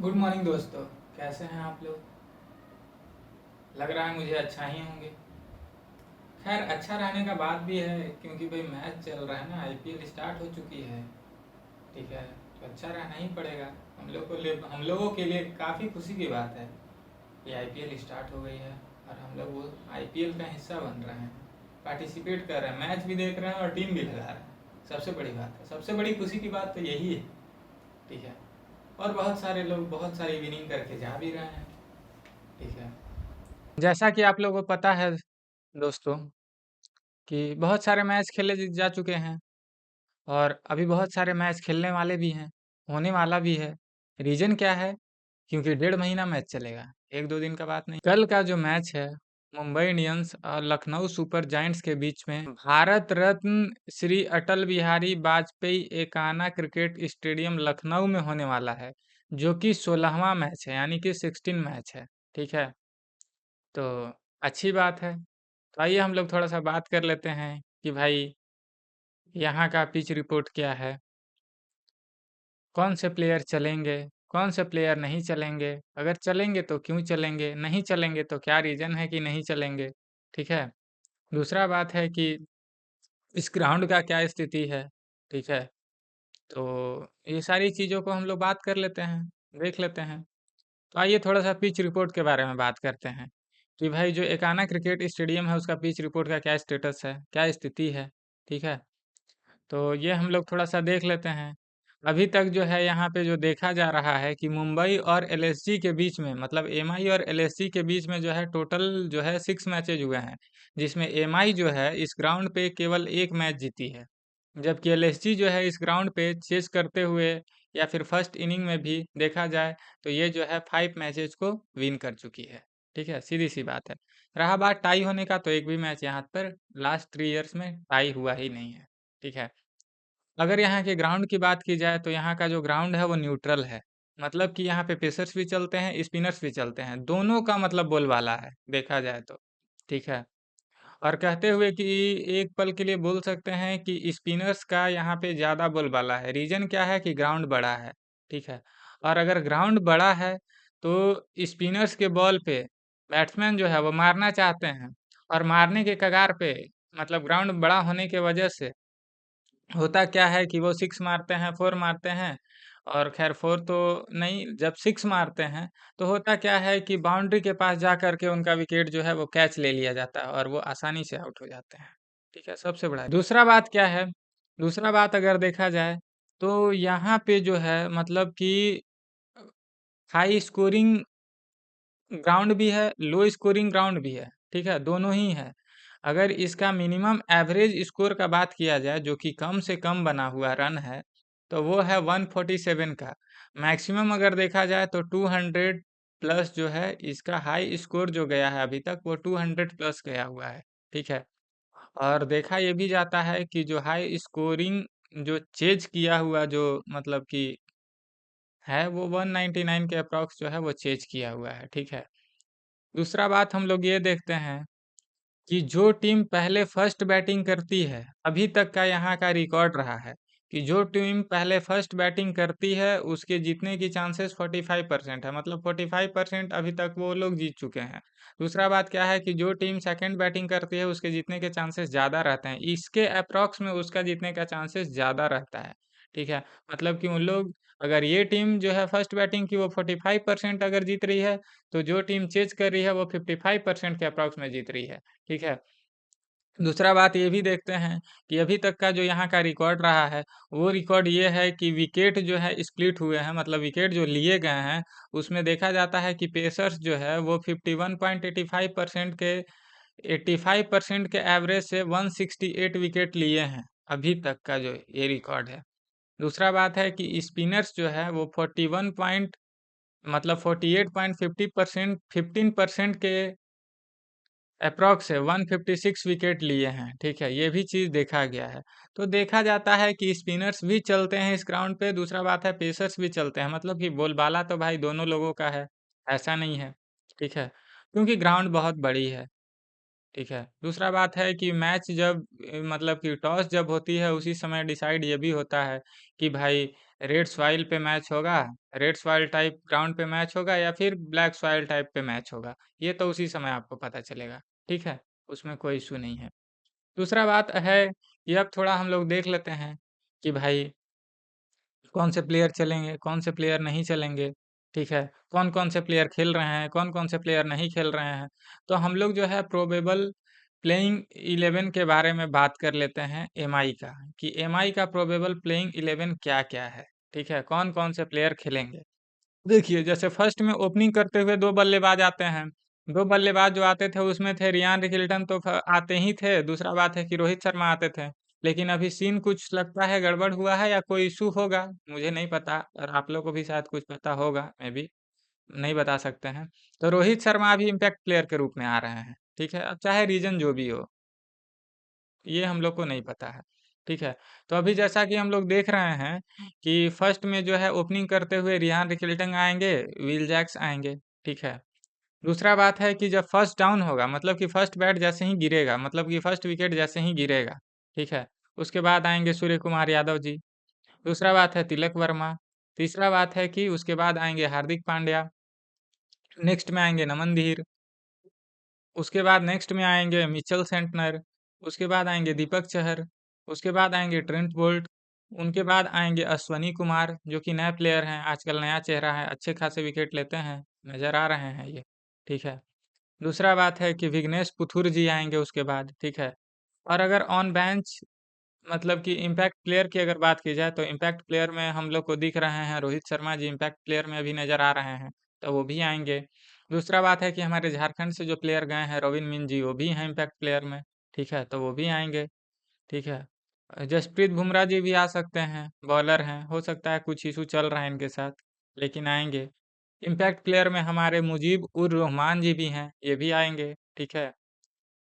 Good morning दोस्तों। कैसे हैं आप लोग? लग रहा है मुझे अच्छा ही होंगे। खैर, अच्छा रहने का बात भी है क्योंकि भाई मैच चल रहा है ना, आईपीएल स्टार्ट हो चुकी है। ठीक है, तो अच्छा रहना ही पड़ेगा। हम लोगों के लिए काफ़ी खुशी की बात है कि आईपीएल स्टार्ट हो गई है और हम लोग वो आईपीएल का हिस्सा बन रहे हैं, पार्टिसिपेट कर रहे हैं, मैच भी देख रहे हैं और टीम भी लगा रहे हैं। सबसे बड़ी बात है, सबसे बड़ी खुशी की बात तो यही है। ठीक है, और बहुत सारे लोग बहुत सारी विनिंग करके जा भी रहे हैं। ठीक है, जैसा कि आप लोगों को पता है दोस्तों कि बहुत सारे मैच खेले जा चुके हैं और अभी बहुत सारे मैच खेलने वाले भी हैं, होने वाला भी है। रीजन क्या है? क्योंकि 1.5 महीना मैच चलेगा, 1-2 दिन का बात नहीं। कल का जो मैच है मुंबई इंडियंस और लखनऊ सुपर जायंट्स के बीच में भारत रत्न श्री अटल बिहारी वाजपेयी एकाना क्रिकेट स्टेडियम लखनऊ में होने वाला है, जो कि 16वां मैच है, यानी कि 16 मैच है। ठीक है, तो अच्छी बात है। तो आइए हम लोग थोड़ा सा बात कर लेते हैं कि भाई यहाँ का पिच रिपोर्ट क्या है, कौन से प्लेयर चलेंगे, कौन से प्लेयर नहीं चलेंगे, अगर चलेंगे तो क्यों चलेंगे, नहीं चलेंगे तो क्या रीज़न है कि नहीं चलेंगे। ठीक है, दूसरा बात है कि इस ग्राउंड का क्या स्थिति है। ठीक है, तो ये सारी चीज़ों को हम लोग बात कर लेते हैं, देख लेते हैं। तो आइए थोड़ा सा पिच रिपोर्ट के बारे में बात करते हैं कि भाई जो एकाना क्रिकेट स्टेडियम है उसका पिच रिपोर्ट का क्या स्टेटस है, क्या स्थिति है। ठीक है, तो ये हम लोग थोड़ा सा देख लेते हैं। अभी तक जो है यहाँ पे जो देखा जा रहा है कि मुंबई और एलएसजी के बीच में, मतलब एमआई और एलएसजी के बीच में जो है टोटल जो है 6 मैचेज हुए हैं, जिसमें एमआई जो है इस ग्राउंड पे केवल एक मैच जीती है, जबकि एलएसजी जो है इस ग्राउंड पे चेस करते हुए या फिर फर्स्ट इनिंग में भी देखा जाए तो ये जो है 5 मैचेज को विन कर चुकी है। ठीक है, सीधी सी बात है। रहा बात टाई होने का, तो एक भी मैच यहाँ पर लास्ट 3 इयर्स में टाई हुआ ही नहीं है। ठीक है, अगर यहाँ के ग्राउंड की बात की जाए तो यहाँ का जो ग्राउंड है वो न्यूट्रल है, मतलब कि यहाँ पे पेसर्स भी चलते हैं, स्पिनर्स भी चलते हैं, दोनों का मतलब बोलबाला है देखा जाए तो। ठीक है, और कहते हुए कि एक पल के लिए बोल सकते हैं कि स्पिनर्स का यहाँ पे ज़्यादा बोलबाला है। रीजन क्या है कि ग्राउंड बड़ा है। ठीक है, और अगर ग्राउंड बड़ा है तो स्पिनर्स के बॉल पे बैट्समैन जो है वो मारना चाहते हैं, और मारने के कगार पे, मतलब ग्राउंड बड़ा होने के वजह से होता क्या है कि वो 6 मारते हैं, 4 मारते हैं, और ख़ैर 4 तो नहीं, जब 6 मारते हैं, तो होता क्या है कि बाउंड्री के पास जा कर के उनका विकेट जो है वो कैच ले लिया जाता है और वो आसानी से आउट हो जाते हैं। ठीक है, सबसे बड़ा दूसरा बात क्या है, दूसरा बात अगर देखा जाए, तो यहाँ पे जो है मतलब कि अ, हाई स्कोरिंग ग्राउंड भी है, लो स्कोरिंग ग्राउंड भी है। ठीक है, दोनों ही है। अगर इसका मिनिमम एवरेज स्कोर का बात किया जाए, जो कि कम से कम बना हुआ रन है, तो वो है 147 का। मैक्सिमम अगर देखा जाए तो 200 प्लस जो है इसका हाई स्कोर जो गया है अभी तक, वो 200 प्लस गया हुआ है। ठीक है, और देखा ये भी जाता है कि जो हाई स्कोरिंग जो चेज किया हुआ जो मतलब कि है, वो 199 के अप्रॉक्स जो है वो चेज किया हुआ है। ठीक है, दूसरा बात हम लोग ये देखते हैं कि जो टीम पहले फर्स्ट बैटिंग करती है, अभी तक का यहाँ का रिकॉर्ड रहा है कि जो टीम पहले फर्स्ट बैटिंग करती है उसके जीतने की चांसेस 45% है, मतलब 45% अभी तक वो लोग जीत चुके हैं। दूसरा बात क्या है कि जो टीम सेकंड बैटिंग करती है उसके जीतने के चांसेस ज़्यादा रहते हैं, इसके अप्रॉक्स में उसका जीतने का चांसेस ज़्यादा रहता है। ठीक है, मतलब कि उन लोग, अगर ये टीम जो है फर्स्ट बैटिंग की वो 45% अगर जीत रही है, तो जो टीम चेज कर रही है वो 55% के अप्रॉक्स में जीत रही है। ठीक है, दूसरा बात ये भी देखते हैं कि अभी तक का जो यहाँ का रिकॉर्ड रहा है, वो रिकॉर्ड ये है कि विकेट जो है स्प्लिट हुए हैं, मतलब विकेट जो लिए गए हैं, उसमें देखा जाता है कि पेसर्स जो है वो 51.85% के 85% के एवरेज से 168 विकेट लिए हैं, अभी तक का जो ये रिकॉर्ड है। दूसरा बात है कि स्पिनर्स जो है वो 41 पॉइंट, मतलब 48.50% 15% के अप्रॉक्स है 156 विकेट लिए हैं। ठीक है, ये भी चीज़ देखा गया है। तो देखा जाता है कि स्पिनर्स भी चलते हैं इस ग्राउंड पे, दूसरा बात है पेसर्स भी चलते हैं, मतलब कि बोलबाला तो भाई दोनों लोगों का है, ऐसा नहीं है। ठीक है, क्योंकि ग्राउंड बहुत बड़ी है। ठीक है, दूसरा बात है कि मैच जब मतलब कि टॉस जब होती है उसी समय डिसाइड ये भी होता है कि भाई रेड सॉइल पे मैच होगा, रेड सॉइल टाइप ग्राउंड पे मैच होगा या फिर ब्लैक सॉइल टाइप पे मैच होगा, ये तो उसी समय आपको पता चलेगा, ठीक है? उसमें कोई इश्यू नहीं है। दूसरा बात है कि अब थोड़ा हम लोग देख लेते हैं कि भाई कौन से प्लेयर चलेंगे, कौन से प्लेयर नहीं चलेंगे, ठीक है? कौन-कौन से प्लेयर खेल रहे हैं, कौन-कौन से प्लेयर नहीं खेल रहे हैं। तो हम लोग जो है प्रोबेबल प्लेइंग 11 के बारे में बात कर लेते हैं एमआई का, कि एमआई का प्रोबेबल प्लेइंग 11 क्या-क्या है, ठीक है? कौन-कौन से प्लेयर खेलेंगे। देखिए, जैसे फर्स्ट में ओपनिंग करते हुए 2 बल्लेबाज आते हैं। 2 बल्लेबाज जो आते थे उसमें थे रियान रिकिल्टन तो आते ही थे, दूसरा बात है कि रोहित शर्मा आते थे। लेकिन अभी सीन कुछ लगता है गड़बड़ हुआ है या कोई इश्यू होगा, मुझे नहीं पता और आप लोग को भी शायद कुछ पता होगा, मे बी नहीं बता सकते हैं। तो रोहित शर्मा अभी इम्पैक्ट प्लेयर के रूप में आ रहे हैं, ठीक है? अब चाहे रीज़न जो भी हो। ये हम लोग को नहीं पता है, ठीक है? तो अभी जैसा कि हम लोग देख रहे हैं कि फर्स्ट में जो है ओपनिंग करते हुए रियान रिकिल्टन आएँगे, विल जैक्स आएँगे, ठीक है? दूसरा बात है कि जब फर्स्ट डाउन होगा मतलब कि फर्स्ट बैट जैसे ही गिरेगा मतलब कि फर्स्ट विकेट जैसे ही गिरेगा, ठीक है? उसके बाद आएँगे सूर्य कुमार यादव जी, दूसरा बात है तिलक वर्मा, तीसरा बात है कि उसके बाद आएँगे हार्दिक पांड्या, नेक्स्ट में आएँगे नमन धीर, उसके बाद नेक्स्ट में आएँगे मिचेल सेंटनर, उसके बाद आएँगे दीपक चहर, उसके बाद आएँगे ट्रेंट बोल्ट, उनके बाद आएँगे अश्विनी कुमार जो कि नए प्लेयर हैं, आजकल नया चेहरा है, अच्छे खासे विकेट लेते हैं, नज़र आ रहे हैं ये, ठीक है। दूसरा बात है कि विघ्नेश पुथुर जी आएँगे उसके बाद, ठीक है। और अगर ऑन बेंच मतलब कि इम्पैक्ट प्लेयर की अगर बात की जाए तो इम्पैक्ट प्लेयर में हम लोग को दिख रहे हैं रोहित शर्मा जी इम्पैक्ट प्लेयर में अभी नज़र आ रहे हैं, तो वो भी आएँगे। दूसरा बात है कि हमारे झारखंड से जो प्लेयर गए हैं रोविन मिंज जी वो भी हैं इम्पैक्ट प्लेयर में, ठीक है? तो वो भी आएँगे, ठीक है? जसप्रीत बुमराह जी भी आ सकते हैं, बॉलर हैं, हो सकता है कुछ इश्यू चल रहा है इनके साथ, लेकिन आएँगे। इम्पैक्ट प्लेयर में हमारे मुजीब उर रहमान जी भी हैं, ये भी आएँगे, ठीक है?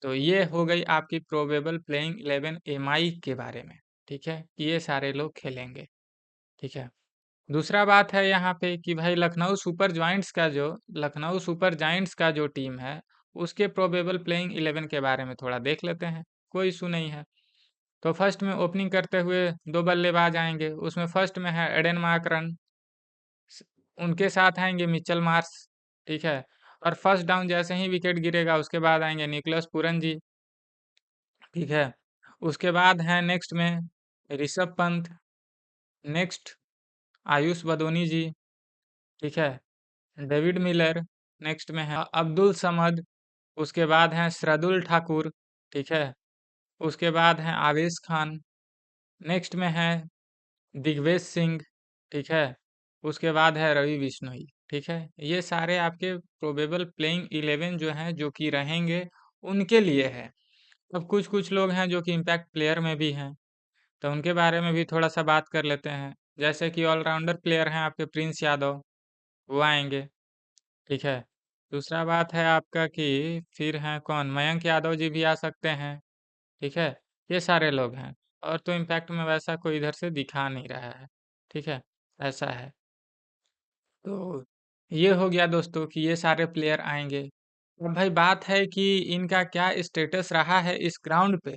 तो ये हो गई आपकी प्रोबेबल प्लेइंग 11 एमआई के बारे में, ठीक है? कि ये सारे लोग खेलेंगे, ठीक है? दूसरा बात है यहाँ पे कि भाई लखनऊ सुपर जायंट्स का जो टीम है, उसके प्रोबेबल प्लेइंग 11 के बारे में थोड़ा देख लेते हैं, कोई इश्यू नहीं है। तो फर्स्ट में ओपनिंग करते हुए 2 बल्लेबाज आएँगे, उसमें फर्स्ट में है एडन मार्करन, स उनके साथ आएँगे मिचेल मार्श, ठीक है? और फर्स्ट डाउन जैसे ही विकेट गिरेगा उसके बाद आएँगे निकोलस पूरन जी, ठीक है? उसके बाद हैं नेक्स्ट में ऋषभ पंत, नेक्स्ट आयुष बदोनी जी, ठीक है? डेविड मिलर, नेक्स्ट में है अब्दुल समद, उसके बाद हैं शार्दुल ठाकुर, ठीक है? उसके बाद हैं आवेश खान, नेक्स्ट में है दिग्विजय सिंह, ठीक है? उसके बाद है रवि बिश्नोई, ठीक है? ये सारे आपके प्रोबेबल प्लेइंग 11 जो हैं, जो कि रहेंगे, उनके लिए है। अब कुछ-कुछ लोग हैं जो कि इम्पैक्ट प्लेयर में भी हैं, तो उनके बारे में भी थोड़ा-सा बात कर लेते हैं। जैसे कि ऑलराउंडर प्लेयर हैं आपके प्रिंस यादव, वो आएँगे, ठीक है? दूसरा बात है आपका कि फिर हैं कौन मयंक यादव जी भी आ सकते हैं, ठीक है? ये सारे लोग हैं और तो इम्पैक्ट में वैसा कोई इधर से दिखा नहीं रहा है, ठीक है? ऐसा है। तो ये हो गया दोस्तों कि ये सारे प्लेयर आएँगे। अब भाई बात है कि इनका क्या स्टेटस रहा है इस ग्राउंड पे,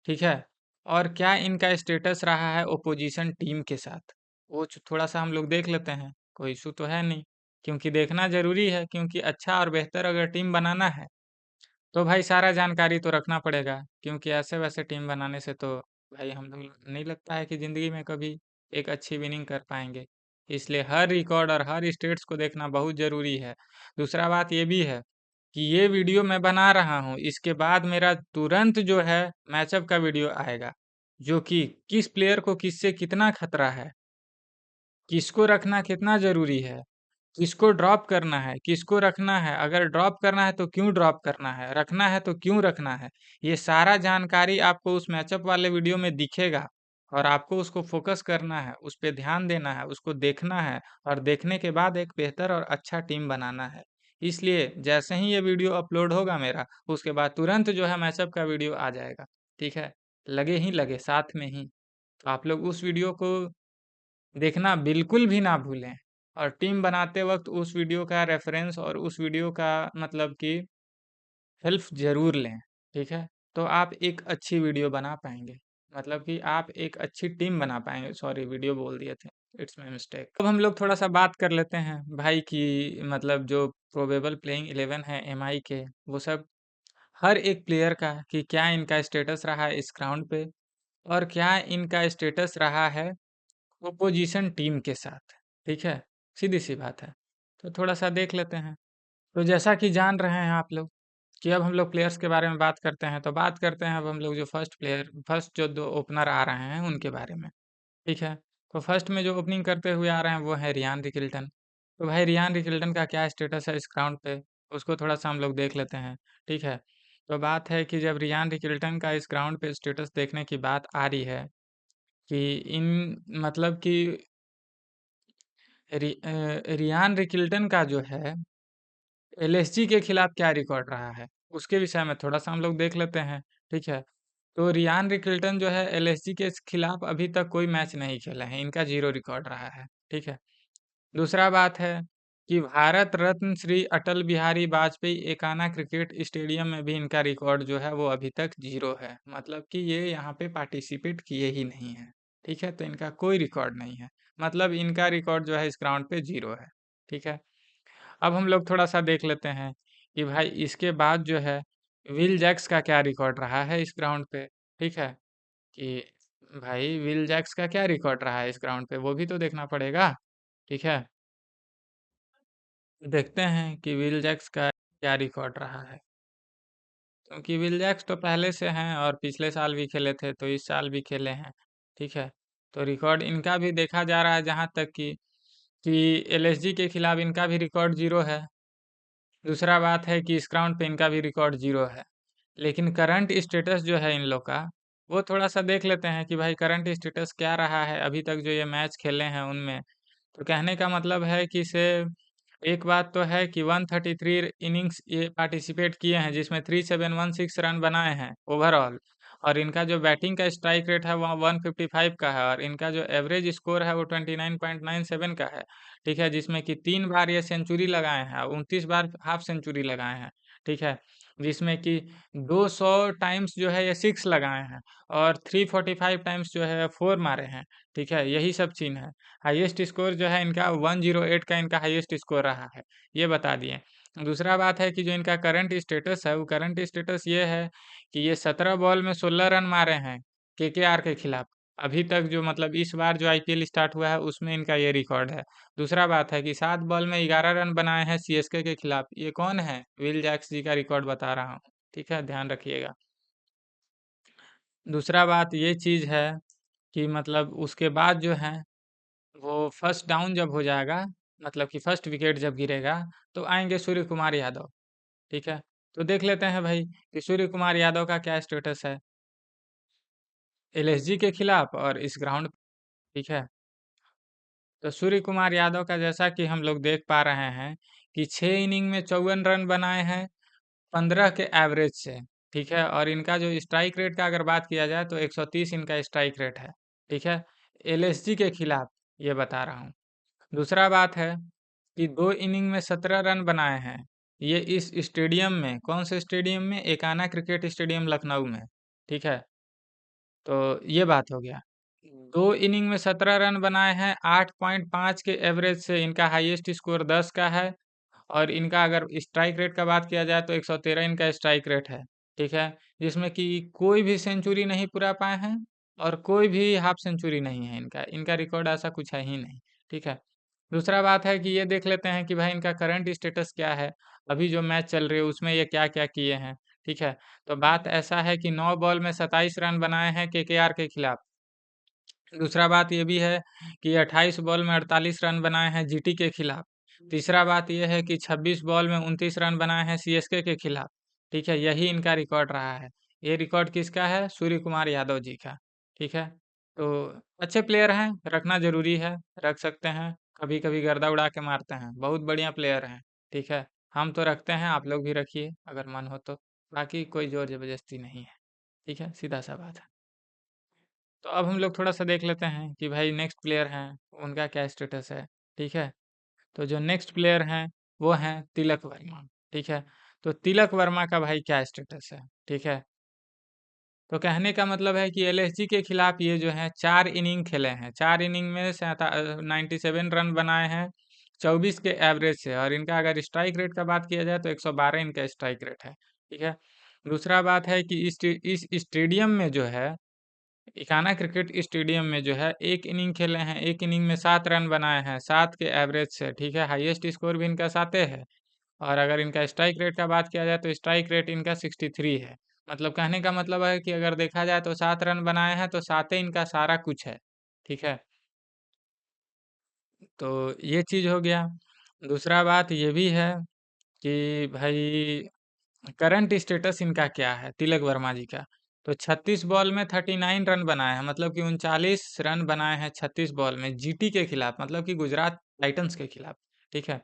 ठीक है? और क्या इनका स्टेटस रहा है ओपोज़िशन टीम के साथ? वो थोड़ा-सा हम लोग देख लेते हैं, कोई इश्यू तो है नहीं, क्योंकि देखना ज़रूरी है क्योंकि अच्छा और बेहतर अगर टीम बनाना है तो भाई सारा जानकारी तो रखना पड़ेगा क्योंकि ऐसे-वैसे टीम बनाने से तो भाई हम लोग नहीं लगता है कि ज़िंदगी में कभी एक अच्छी विनिंग कर पाएँगे। इसलिए हर रिकॉर्ड और हर स्टेट्स को देखना बहुत ज़रूरी है। दूसरा बात ये भी है कि ये वीडियो मैं बना रहा हूँ, इसके बाद मेरा तुरंत जो है मैचअप का वीडियो आएगा, जो कि किस प्लेयर को किससे कितना खतरा है, किसको रखना कितना ज़रूरी है। किसको ड्रॉप करना है, किसको रखना है, अगर ड्रॉप करना है तो क्यों ड्रॉप करना है, रखना है तो क्यों रखना है। ये सारा जानकारी आपको उस मैचअप वाले वीडियो में दिखेगा और आपको उसको फ़ोकस करना है, उस पे ध्यान देना है, उसको देखना है और देखने के बाद एक बेहतर और अच्छा टीम बनाना है। इसलिए जैसे ही ये वीडियो अपलोड होगा मेरा, उसके बाद तुरंत जो है मैचअप का वीडियो आ जाएगा, ठीक है? लगे ही लगे, साथ में ही। तो आप लोग उस वीडियो को देखना बिल्कुल भी ना भूलें और टीम बनाते वक़्त उस वीडियो का रेफ़रेंस और उस वीडियो का मतलब कि हेल्प ज़रूर लें, ठीक है? तो आप एक अच्छी वीडियो बना पाएँगे, मतलब कि आप एक अच्छी टीम बना पाएँगे, सॉरी वीडियो बोल दिए थे। It's my mistake. अब हम लोग थोड़ा सा बात कर लेते हैं भाई की, मतलब जो प्रोबेबल प्लेइंग 11 है एमआई के, वो सब हर एक प्लेयर का कि क्या इनका स्टेटस रहा है इस ग्राउंड पे और क्या इनका स्टेटस रहा है ओपोजिशन टीम के साथ। ठीक है, सीधी सी बात है। तो थोड़ा सा देख लेते हैं। तो जैसा कि जान रहे हैं आप लोग कि अब हम लोग प्लेयर्स के बारे में बात करते हैं, तो बात करते हैं अब हम लोग जो फर्स्ट जो दो ओपनर आ रहे हैं उनके बारे में। ठीक है, तो फर्स्ट में जो ओपनिंग करते हुए आ रहे हैं वो है रियान रिकिल्टन। तो भाई रियान रिकिल्टन का क्या स्टेटस है इस ग्राउंड पे, उसको थोड़ा सा हम लोग देख लेते हैं। ठीक है, तो बात है कि जब रियान रिकिल्टन का इस ग्राउंड पे स्टेटस देखने की बात आ रही है कि इन मतलब कि रियान रिकिल्टन का जो है एलएसजी के खिलाफ क्या रिकॉर्ड रहा है, उसके विषय में थोड़ा सा हम लोग देख लेते हैं। ठीक है, तो रियान रिकिल्टन जो है एलएसजी के खिलाफ अभी तक कोई मैच नहीं खेला है, इनका 0 रिकॉर्ड रहा है। ठीक है, दूसरा बात है कि भारत रत्न श्री अटल बिहारी वाजपेयी एकाना क्रिकेट स्टेडियम में भी इनका रिकॉर्ड जो है वो अभी तक 0 है, मतलब कि ये यहाँ पे पार्टिसिपेट किए ही नहीं है। ठीक है, तो इनका कोई रिकॉर्ड नहीं है, मतलब इनका रिकॉर्ड जो है इस ग्राउंड पे 0 है। ठीक है, अब हम लोग थोड़ा सा देख लेते हैं कि भाई इसके बाद जो है विल जैक्स का क्या रिकॉर्ड रहा है इस ग्राउंड पे। ठीक है, कि भाई विल जैक्स का क्या रिकॉर्ड रहा है इस ग्राउंड पे, वो भी तो देखना पड़ेगा। ठीक है, देखते हैं कि विल जैक्स का क्या रिकॉर्ड रहा है, क्योंकि विल जैक्स तो पहले से हैं और पिछले साल भी खेले थे तो इस साल भी खेले हैं। ठीक है, तो रिकॉर्ड इनका भी देखा जा रहा है जहाँ तक कि एलएसजी के खिलाफ इनका भी रिकॉर्ड 0 है। दूसरा बात है कि इस ग्राउंड पे इनका भी रिकॉर्ड 0 है। लेकिन करंट स्टेटस जो है इन लोग का, वो थोड़ा सा देख लेते हैं कि भाई करंट स्टेटस क्या रहा है अभी तक जो ये मैच खेले हैं उनमें। तो कहने का मतलब है कि इसे एक बात तो है कि 133 इनिंग्स ये पार्टिसिपेट किए हैं जिसमें 3716 रन बनाए हैं ओवरऑल, और इनका जो बैटिंग का स्ट्राइक रेट है वो 155 का है और इनका जो एवरेज स्कोर है वो 29.97 का है। ठीक है, जिसमें कि 3 बार ये सेंचुरी लगाए हैं और 29 बार हाफ सेंचुरी लगाए हैं। ठीक है, जिसमें कि 200 टाइम्स जो है ये सिक्स लगाए हैं और 345 टाइम्स जो है फोर मारे हैं। ठीक है, यही सब चीन है। हाईएस्ट स्कोर जो है इनका 108 का इनका हाईएस्ट स्कोर रहा है, ये बता दिए। दूसरा बात है कि जो इनका करंट स्टेटस है वो करंट स्टेटस ये है कि ये 17 बॉल में 16 रन मारे हैं केकेआर के खिलाफ। अभी तक जो मतलब इस बार जो आईपीएल स्टार्ट हुआ है उसमें इनका ये रिकॉर्ड है। दूसरा बात है कि 7 बॉल में 11 रन बनाए हैं सीएसके के खिलाफ। ये कौन है? विल जैक्स जी का रिकॉर्ड बता रहा हूँ। ठीक है, ध्यान रखिएगा। दूसरा बात ये चीज़ है कि मतलब उसके बाद जो है वो फर्स्ट डाउन जब हो जाएगा, मतलब कि फर्स्ट विकेट जब गिरेगा, तो आएंगे सूर्य कुमार यादव। ठीक है, तो देख लेते हैं भाई कि सूर्य कुमार यादव का क्या स्टेटस है एलएसजी के खिलाफ और इस ग्राउंड। ठीक है, तो सूर्य कुमार यादव का जैसा कि हम लोग देख पा रहे हैं कि 6 इनिंग में 54 रन बनाए हैं 15 के एवरेज से। ठीक है, और इनका जो स्ट्राइक रेट का अगर बात किया जाए तो 130 इनका स्ट्राइक रेट है। ठीक है, एलएसजी के खिलाफ, ये बता रहा हूँ। दूसरा बात है कि 2 इनिंग में 17 रन बनाए हैं, ये इस स्टेडियम में, कौन से स्टेडियम में? एकाना क्रिकेट स्टेडियम लखनऊ में। ठीक है, तो ये बात हो गया। 2 इनिंग में 17 रन बनाए हैं, 8.5 के एवरेज से इनका हाईएस्ट स्कोर 10 का है। और इनका अगर स्ट्राइक रेट का बात किया जाए तो 113 इनका स्ट्राइक रेट है। ठीक है, जिसमें कि कोई भी सेंचुरी नहीं पूरा पाए हैं और कोई भी हाफ सेंचुरी नहीं है इनका। इनका रिकॉर्ड ऐसा कुछ है ही नहीं। ठीक है, दूसरा बात है कि ये देख लेते हैं कि भाई इनका करंट स्टेटस क्या है, अभी जो मैच चल रही है उसमें ये क्या क्या किए हैं। ठीक है, तो बात ऐसा है कि 9 बॉल में 27 रन बनाए हैं केकेआर के खिलाफ। दूसरा बात ये भी है कि 28 बॉल में 48 रन बनाए हैं जीटी के खिलाफ। तीसरा बात ये है कि 26 बॉल में 29 रन बनाए हैं सीएसके के खिलाफ। ठीक है, यही इनका रिकॉर्ड रहा है। ये रिकॉर्ड किसका है? सूर्य कुमार यादव जी का। ठीक है, तो अच्छे प्लेयर हैं, रखना जरूरी है, रख सकते हैं। कभी कभी गर्दा उड़ा के मारते हैं, बहुत बढ़िया प्लेयर हैं। ठीक है, हम तो रखते हैं, आप लोग भी रखिए अगर मन हो तो। बाकी कोई जोर जबरदस्ती नहीं है। ठीक है, सीधा सा बात है। तो अब हम लोग थोड़ा सा देख लेते हैं कि भाई नेक्स्ट प्लेयर हैं उनका क्या स्टेटस है। ठीक है, तो जो नेक्स्ट प्लेयर हैं वो हैं तिलक वर्मा। ठीक है, तो तिलक वर्मा का भाई क्या स्टेटस है? ठीक है, तो कहने का मतलब है कि एलएसजी के खिलाफ ये जो है 4 इनिंग खेले हैं, 4 इनिंग में 97 रन बनाए हैं 24 के एवरेज से, और इनका अगर स्ट्राइक रेट का बात किया जाए तो 112 इनका स्ट्राइक रेट है, ठीक है। दूसरा बात है कि इस स्टेडियम में जो है, इकाना क्रिकेट स्टेडियम में जो है, एक इनिंग खेले हैं, एक इनिंग में 7 रन बनाए हैं 7 के एवरेज से, ठीक है। हाईएस्ट स्कोर भी इनका 7 है। और अगर इनका स्ट्राइक रेट का बात किया जाए तो स्ट्राइक रेट इनका 63 है। मतलब कहने का मतलब है कि अगर देखा जाए तो 7 रन बनाए हैं तो 7 इनका सारा कुछ है, ठीक है। तो ये चीज़ हो गया। दूसरा बात ये भी है कि भाई करंट स्टेटस इनका क्या है तिलक वर्मा जी का। तो 36 बॉल में 39 रन बनाए हैं, मतलब कि 39 रन बनाए हैं 36 बॉल में जीटी के खिलाफ, मतलब कि गुजरात टाइटंस के खिलाफ, ठीक है।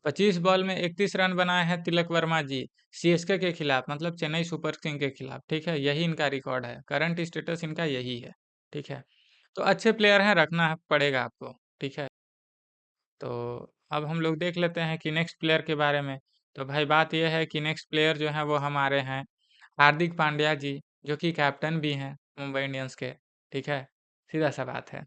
25 बॉल में 31 रन बनाए हैं तिलक वर्मा जी सीएसके के खिलाफ, मतलब चेन्नई सुपर किंग के खिलाफ, ठीक है। यही इनका रिकॉर्ड है, करंट स्टेटस इनका यही है, ठीक है। तो अच्छे प्लेयर हैं, रखना पड़ेगा आपको, ठीक है। तो अब हम लोग देख लेते हैं कि नेक्स्ट प्लेयर के बारे में। तो भाई बात यह है कि नेक्स्ट प्लेयर जो है वो हमारे हैं हार्दिक पांड्या जी, जो कि कैप्टन भी हैं मुंबई इंडियंस के, ठीक है। सीधा सा बात है।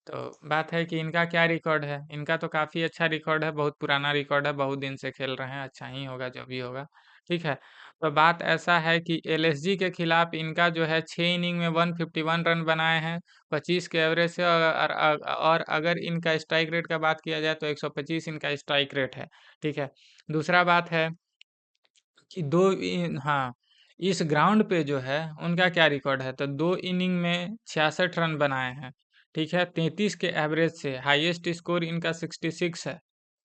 तो बात है कि इनका क्या रिकॉर्ड है। इनका तो काफ़ी अच्छा रिकॉर्ड है, बहुत पुराना रिकॉर्ड है, बहुत दिन से खेल रहे हैं, अच्छा ही होगा जो भी होगा, ठीक है। तो बात ऐसा है कि एलएसजी के खिलाफ इनका जो है 6 इनिंग में 151 रन बनाए हैं 25 के एवरेज से, और अगर इनका स्ट्राइक रेट का बात किया जाए तो 125 इनका स्ट्राइक रेट है, ठीक है। दूसरा बात है कि हाँ, इस ग्राउंड पे जो है उनका क्या रिकॉर्ड है, तो 2 इनिंग में 66 रन बनाए हैं, ठीक है। 33 के एवरेज से, हाईएस्ट स्कोर इनका 66 है।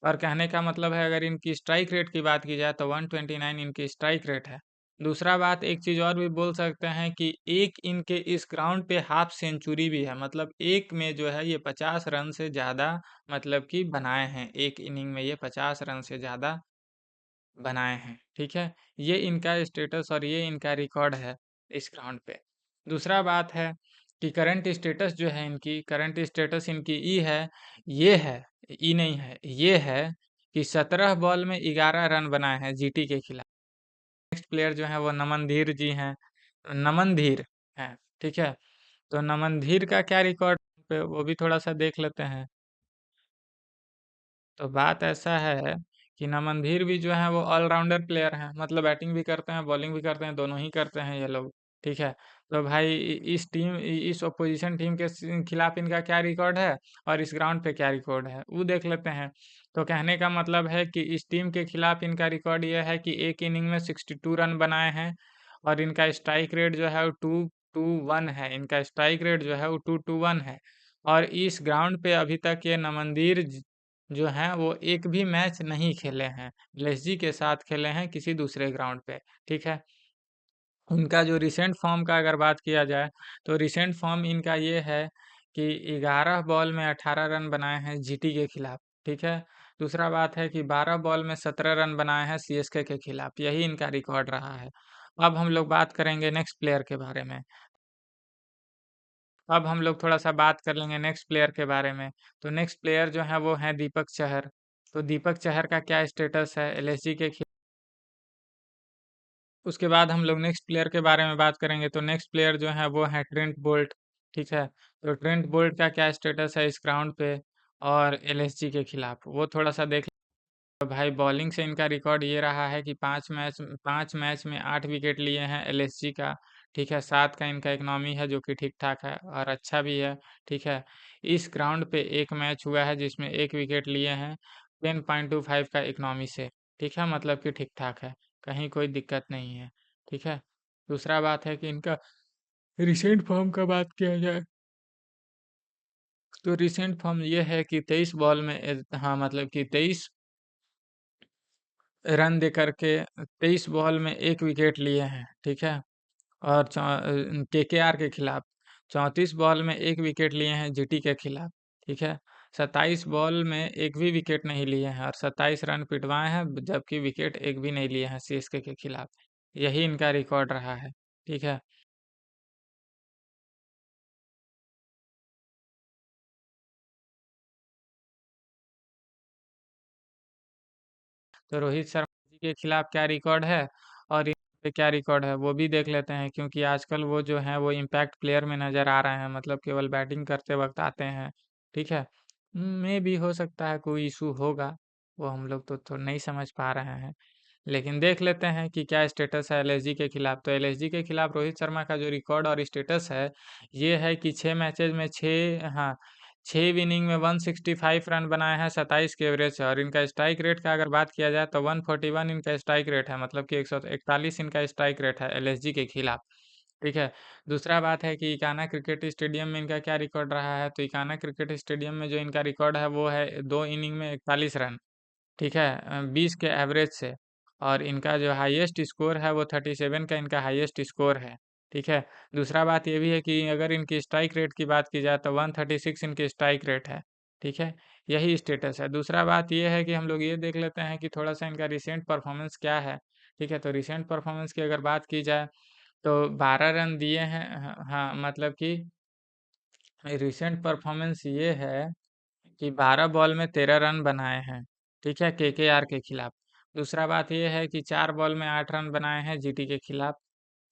और कहने का मतलब है अगर इनकी स्ट्राइक रेट की बात की जाए तो 129 इनकी स्ट्राइक रेट है। दूसरा बात, एक चीज़ और भी बोल सकते हैं कि एक इनके इस ग्राउंड पे हाफ सेंचुरी भी है, मतलब एक में जो है ये 50 रन से ज़्यादा मतलब कि बनाए हैं, एक इनिंग में ये 50 रन से ज़्यादा बनाए हैं, ठीक है। ये इनका स्टेटस और ये इनका रिकॉर्ड है इस ग्राउंड पे। दूसरा बात है कि करंट स्टेटस जो है इनकी, करंट स्टेटस इनकी ये है, ई नहीं है, ये है कि 17 बॉल में 11 रन बनाए हैं जीटी के खिलाफ। नेक्स्ट प्लेयर जो है वो नमन धीर जी हैं, नमन धीर हैं, ठीक है। तो नमन धीर का क्या रिकॉर्ड पे वो भी थोड़ा-सा देख लेते हैं। तो बात ऐसा है कि नमनधीर भी जो है वो ऑलराउंडर प्लेयर हैं, मतलब बैटिंग भी करते हैं बॉलिंग भी करते हैं, दोनों ही करते हैं ये लोग, ठीक है। तो भाई इस अपोजिशन टीम के खिलाफ इनका क्या रिकॉर्ड है और इस ग्राउंड पे क्या रिकॉर्ड है वो देख लेते हैं। तो कहने का मतलब है कि इस टीम के खिलाफ इनका रिकॉर्ड ये है कि एक इनिंग में 62 रन बनाए हैं, और इनका स्ट्राइक रेट जो है वो 221 है, इनका स्ट्राइक रेट जो है वो 221 है। और इस ग्राउंड पे अभी तक ये नमनदीर जो हैं वो एक भी मैच नहीं खेले हैं, एलएसजी के साथ खेले हैं किसी दूसरे ग्राउंड पे, ठीक है। उनका जो रिसेंट फॉर्म का अगर बात किया जाए तो रिसेंट फॉर्म इनका ये है कि 11 बॉल में 18 रन बनाए हैं जीटी के खिलाफ, ठीक है। दूसरा बात है कि 12 बॉल में 17 रन बनाए हैं सीएसके के खिलाफ, यही इनका रिकॉर्ड रहा है। अब हम लोग बात करेंगे नेक्स्ट प्लेयर के बारे में। अब हम लोग थोड़ा-सा बात कर लेंगे नेक्स्ट प्लेयर के बारे में। तो नेक्स्ट प्लेयर जो हैं वो हैं दीपक चहर। तो दीपक चहर का क्या स्टेटस है एलएसजी के खि उसके बाद हम लोग नेक्स्ट प्लेयर के बारे में बात करेंगे। तो नेक्स्ट प्लेयर जो हैं वो हैं ट्रेंट बोल्ट, ठीक है। तो ट्रेंट बोल्ट का क्या स्टेटस है इस ग्राउंड पे और एलएसजी के खिलाफ, वो थोड़ा-सा देख। तो भाई बॉलिंग से इनका रिकॉर्ड ये रहा है कि 5 मैच में 8 विकेट लिए हैं एलएसजी का, ठीक है। 7 का इनका इकनॉमी है जो कि ठीक-ठाक है और अच्छा भी है, ठीक है। इस ग्राउंड पे एक मैच हुआ है जिसमें 1 विकेट लिए हैं 10.25 का इकनॉमी से, ठीक है। मतलब कि ठीक-ठाक है, कहीं कोई दिक्कत नहीं है, ठीक है। दूसरा बात है कि इनका रिसेंट फॉर्म का बात किया जाए तो रिसेंट फॉर्म ये है कि 23 बॉल में हाँ, मतलब कि 23 रन दे करके 23 बॉल में 1 विकेट लिए हैं, ठीक है? और केकेआर के खिलाफ 34 बॉल में 1 विकेट लिए हैं जीटी के खिलाफ, ठीक है? 27 बॉल में 1 भी विकेट नहीं लिए हैं और 27 रन पिटवाए हैं, जबकि विकेट एक भी नहीं लिए हैं सीएसके के खिलाफ। यही इनका रिकॉर्ड रहा है, ठीक है? तो रोहित शर्मा जी के खिलाफ क्या रिकॉर्ड है और पे क्या रिकॉर्ड है वो भी देख लेते हैं, क्योंकि आजकल वो जो है वो इम्पैक्ट प्लेयर में नज़र आ रहे हैं, मतलब केवल बैटिंग करते वक्त आते हैं। ठीक है, मे भी हो सकता है कोई इशू होगा, वो हम लोग तो नहीं समझ पा रहे हैं। लेकिन देख लेते हैं कि क्या स्टेटस है एलएसजी के खिलाफ। तो एलएसजी के खिलाफ रोहित शर्मा का जो रिकॉर्ड और स्टेटस है, ये है कि 6 मैचेज में 6 इनिंग में 165 रन बनाए हैं 27 के एवरेज से। और इनका स्ट्राइक रेट का अगर बात किया जाए तो 141 इनका स्ट्राइक रेट है, मतलब कि 141 इनका स्ट्राइक रेट है एलएसजी के खिलाफ। ठीक है, दूसरा बात है कि इकाना क्रिकेट स्टेडियम में इनका क्या रिकॉर्ड रहा है। तो इकाना क्रिकेट स्टेडियम में जो इनका रिकॉर्ड है वो है 2 इनिंग में 41 रन। ठीक है, 20 के एवरेज से। और इनका जो हाईएस्ट स्कोर है वो 37 का इनका हाईएस्ट स्कोर है। ठीक है, दूसरा बात ये भी है कि अगर इनकी स्ट्राइक रेट की बात की जाए तो 136 इनकी स्ट्राइक रेट है। ठीक है, यही स्टेटस है। दूसरा बात ये है कि हम लोग ये देख लेते हैं कि थोड़ा सा इनका रिसेंट परफॉर्मेंस क्या है। ठीक है, तो रिसेंट परफॉर्मेंस की अगर बात की जाए तो 12 रन दिए हैं। हाँ, मतलब कि रिसेंट परफॉर्मेंस ये है कि 12 बॉल में 13 रन बनाए हैं। ठीक है, केकेआर के खिलाफ। दूसरा बात ये है कि 4 बॉल में 8 रन बनाए हैं जीटी के खिलाफ।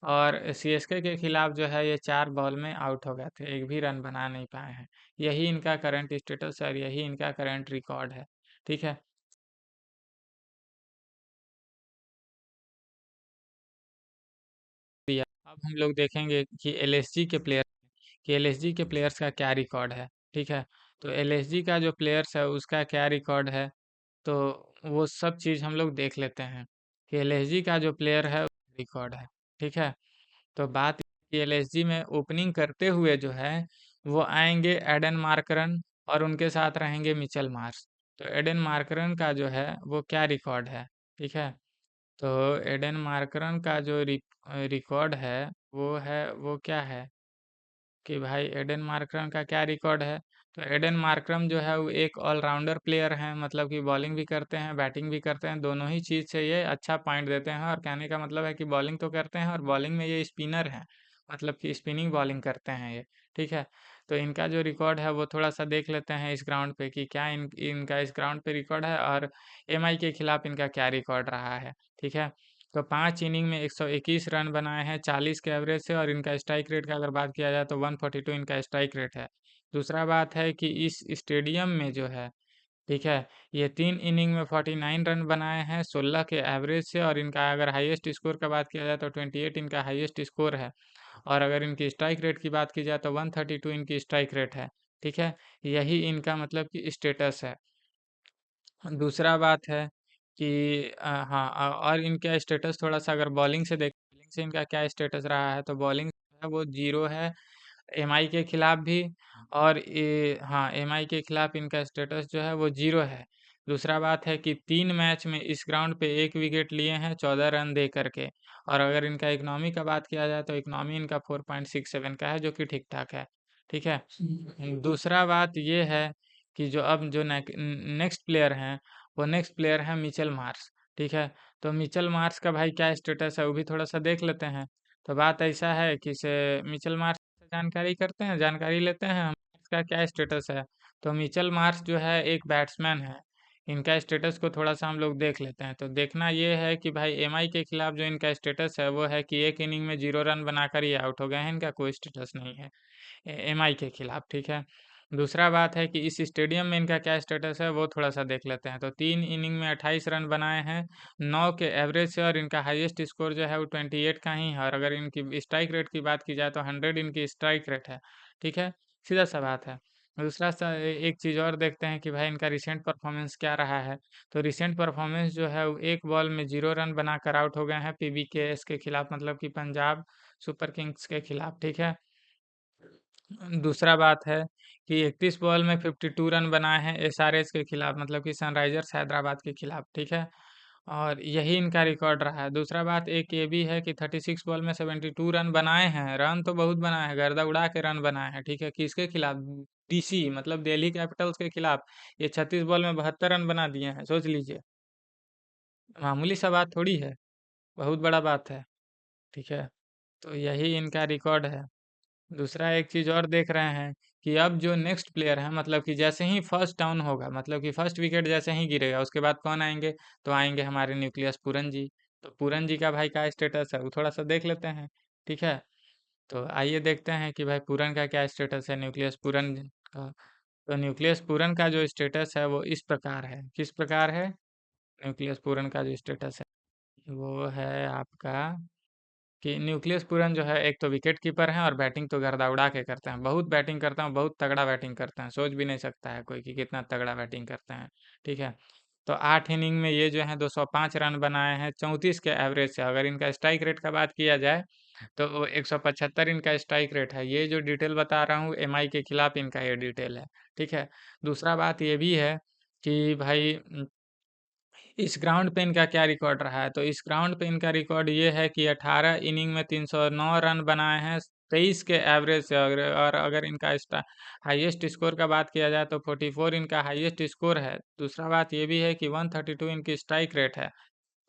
और सीएसके के खिलाफ जो है ये 4 बॉल में आउट हो गए थे, एक भी रन बना नहीं पाए हैं। यही इनका करंट स्टेटस है और यही इनका करंट रिकॉर्ड है। ठीक है, दिया। अब हम लोग देखेंगे कि एलएसजी के प्लेयर्स का क्या रिकॉर्ड है। ठीक है, तो एलएसजी का जो प्लेयर्स है उसका क्या रिकॉर्ड है, तो वो सब चीज़ हम लोग देख लेते हैं कि एलएसजी का जो प्लेयर है रिकॉर्ड है। ठीक है, तो बात कि एलएसजी में ओपनिंग करते हुए जो है वो आएंगे एडन मार्करन और उनके साथ रहेंगे मिचेल मार्श। तो एडन मार्करन का जो है वो क्या रिकॉर्ड है। ठीक है, तो एडन मार्करन का जो रिकॉर्ड है वो क्या है कि भाई एडन मार्करम का क्या रिकॉर्ड है। तो एडन मार्करम जो है वो एक ऑलराउंडर प्लेयर हैं, मतलब कि बॉलिंग भी करते हैं बैटिंग भी करते हैं, दोनों ही चीज़ से ये अच्छा पॉइंट देते हैं। और कहने का मतलब है कि बॉलिंग तो करते हैं और बॉलिंग में ये स्पिनर हैं, मतलब कि स्पिनिंग बॉलिंग करते हैं ये। ठीक है, तो इनका जो रिकॉर्ड है वो थोड़ा सा देख लेते हैं इस ग्राउंड पे कि क्या इनका इस ग्राउंड पे रिकॉर्ड है और एमआई के खिलाफ इनका क्या रिकॉर्ड रहा है। ठीक है, तो 5 इनिंग में 121 रन बनाए हैं 40 के एवरेज से। और इनका स्ट्राइक रेट का अगर बात किया जाए तो 142 इनका स्ट्राइक रेट है। दूसरा बात है कि इस स्टेडियम में जो है, ठीक है, ये 3 इनिंग में 49 रन बनाए हैं 16 के एवरेज से। और इनका अगर हाईएस्ट स्कोर का बात किया जाए तो 28 इनका हाईएस्ट स्कोर है। और अगर इनकी स्ट्राइक रेट की बात की जाए तो 132 इनकी स्ट्राइक रेट है। ठीक है, यही इनका मतलब कि स्टेटस है। दूसरा बात है कि हाँ, और इनका स्टेटस थोड़ा सा अगर बॉलिंग से देख, बॉलिंग से इनका क्या स्टेटस रहा है, तो बॉलिंग है वो जीरो है एमआई के खिलाफ भी। और हाँ, एमआई के खिलाफ इनका स्टेटस जो है वो जीरो है। दूसरा बात है कि 3 मैच में इस ग्राउंड पे 1 विकेट लिए हैं 14 रन दे करके। और अगर इनका इकनॉमी का बात किया जाए तो इकनॉमी इनका 4.67 का है, जो कि ठीक ठाक है। ठीक है, दूसरा बात ये है कि जो अब जो नेक्स्ट प्लेयर हैं वो नेक्स्ट प्लेयर हैं मिचेल मार्श। ठीक है, तो मिचेल मार्श का भाई क्या स्टेटस है वो भी थोड़ा सा देख लेते हैं। तो बात ऐसा है कि से मिचेल मार्श से जानकारी लेते हैं हम इसका क्या स्टेटस है। तो मिचेल मार्श जो है एक बैट्समैन है, इनका स्टेटस को थोड़ा सा हम लोग देख लेते हैं। तो देखना ये है कि भाई एमआई के खिलाफ जो इनका स्टेटस है वो है कि 1 इनिंग में 0 रन बनाकर ये आउट हो गए हैं, इनका कोई स्टेटस नहीं है एमआई के खिलाफ। ठीक है, दूसरा बात है कि इस स्टेडियम में इनका क्या स्टेटस है वो थोड़ा सा देख लेते हैं। तो 3 इनिंग में 28 रन बनाए हैं 9 के एवरेज से। और इनका हाईएस्ट स्कोर जो है वो 28 का ही है। और अगर इनकी स्ट्राइक रेट की बात की जाए तो 100 इनकी स्ट्राइक रेट है। ठीक है, सीधा सा बात है। दूसरा सा एक चीज़ और देखते हैं कि भाई इनका रिसेंट परफॉर्मेंस क्या रहा है। तो रिसेंट परफॉर्मेंस जो है वो एक बॉल में 0 रन बनाकर आउट हो गए हैं पीबीकेएस के खिलाफ, मतलब कि पंजाब सुपर किंग्स के खिलाफ। ठीक है, दूसरा बात है कि 31 बॉल में 52 रन बनाए हैं एसआरएच के खिलाफ, मतलब कि सनराइजर्स हैदराबाद के खिलाफ। ठीक है, और यही इनका रिकॉर्ड रहा है। दूसरा बात एक ये भी है कि 36 बॉल में 72 रन बनाए हैं, रन तो बहुत बनाए हैं, गर्दा उड़ा के रन बनाए हैं। ठीक है, किसके खिलाफ, डीसी मतलब दिल्ली कैपिटल्स के खिलाफ ये 36 बॉल में 72 रन बना दिए हैं, सोच लीजिए। मामूली सा बात थोड़ी है, बहुत बड़ा बात है। ठीक है, तो यही इनका रिकॉर्ड है। दूसरा एक चीज़ और देख रहे हैं कि अब जो नेक्स्ट प्लेयर है, मतलब कि जैसे ही फर्स्ट डाउन होगा, मतलब कि फर्स्ट विकेट जैसे ही गिरेगा उसके बाद कौन आएंगे, तो आएंगे हमारे न्यूक्लियस पूरन जी। तो पूरन जी का भाई क्या स्टेटस है वो थोड़ा सा देख लेते हैं। ठीक है, तो आइए देखते हैं कि भाई पूरन का क्या स्टेटस है, न्यूक्लियस पूरन का। तो न्यूक्लियस पूरन का जो स्टेटस है वो इस प्रकार है। किस प्रकार है? न्यूक्लियस पूरन का जो स्टेटस है वो है आपका कि न्यूक्लियस पूरन जो है एक तो विकेट कीपर है और बैटिंग तो गर्दा उड़ा के करते हैं। बहुत बैटिंग करता हूँ, बहुत तगड़ा बैटिंग करते हैं, सोच भी नहीं सकता है कोई कि कितना तगड़ा बैटिंग करते हैं। ठीक है, तो 8 इनिंग में ये जो है 205 रन बनाए हैं 34 के एवरेज से। अगर इनका स्ट्राइक रेट का बात किया जाए तो 175 इनका स्ट्राइक रेट है। ये जो डिटेल बता रहा हूँ एमआई के खिलाफ इनका ये डिटेल है। ठीक है, दूसरा बात ये भी है कि भाई इस ग्राउंड पे इनका क्या रिकॉर्ड रहा है? तो इस ग्राउंड पे इनका रिकॉर्ड ये है कि 18 इनिंग में 309 रन बनाए हैं 23 के एवरेज से। और अगर इनका हाईएस्ट स्कोर का बात किया जाए तो 44 इनका हाईएस्ट स्कोर है। दूसरा बात ये भी है कि 132 इनकी स्ट्राइक रेट है।